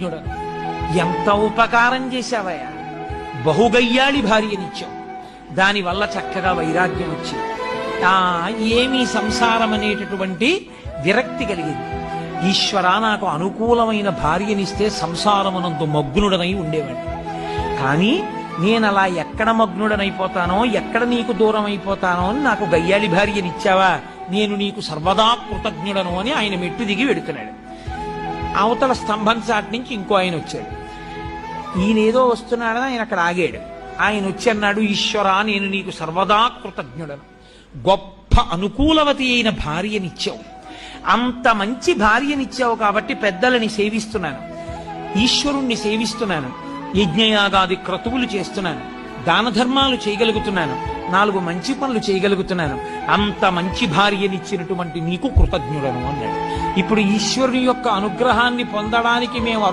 కృతజ్ఞుడను. ఎంత ఉపకారం చేశావయ్యా, బహుగయ్యాళి భార్యనిచ్చావు, దానివల్ల చక్కగా వైరాగ్యం వచ్చింది. ఏమీ సంసారం అనేటటువంటి విరక్తి కలిగింది. ఈశ్వర, నాకు అనుకూలమైన భార్యనిస్తే సంసారమునందు మగ్నుడనై ఉండేవాడిని. కానీ నేను అలా ఎక్కడ మగ్నుడనైపోతానో, ఎక్కడ నీకు దూరం అయిపోతానో అని నాకు గయ్యాళి భార్యనిచ్చావా, నేను నీకు సర్వదా కృతజ్ఞుడను అని ఆయన మెట్టు దిగి వెడుతున్నాడు. అవతల స్తంభం చాటి నుంచి ఇంకో ఆయన వచ్చాడు. ఈయనేదో వస్తున్నాడని ఆయన అక్కడ ఆగాడు. ఆయన వచ్చి అన్నాడు, ఈశ్వర, నేను నీకు సర్వదా కృతజ్ఞుడను. గొప్ప అనుకూలవతి అయిన భార్యనిచ్చావు, అంత మంచి భార్యనిచ్చావు కాబట్టి పెద్దలని సేవిస్తున్నాను, ఈశ్వరుణ్ణి సేవిస్తున్నాను, యజ్ఞయాగాది క్రతువులు చేస్తున్నాను, దాన ధర్మాలు చేయగలుగుతున్నాను, 4 మంచి పనులు చేయగలుగుతున్నాను. అంత మంచి భార్యనిచ్చినటువంటి నీకు కృతజ్ఞుడను అన్నాడు. ఇప్పుడు ఈశ్వరుని యొక్క అనుగ్రహాన్ని పొందడానికి మేము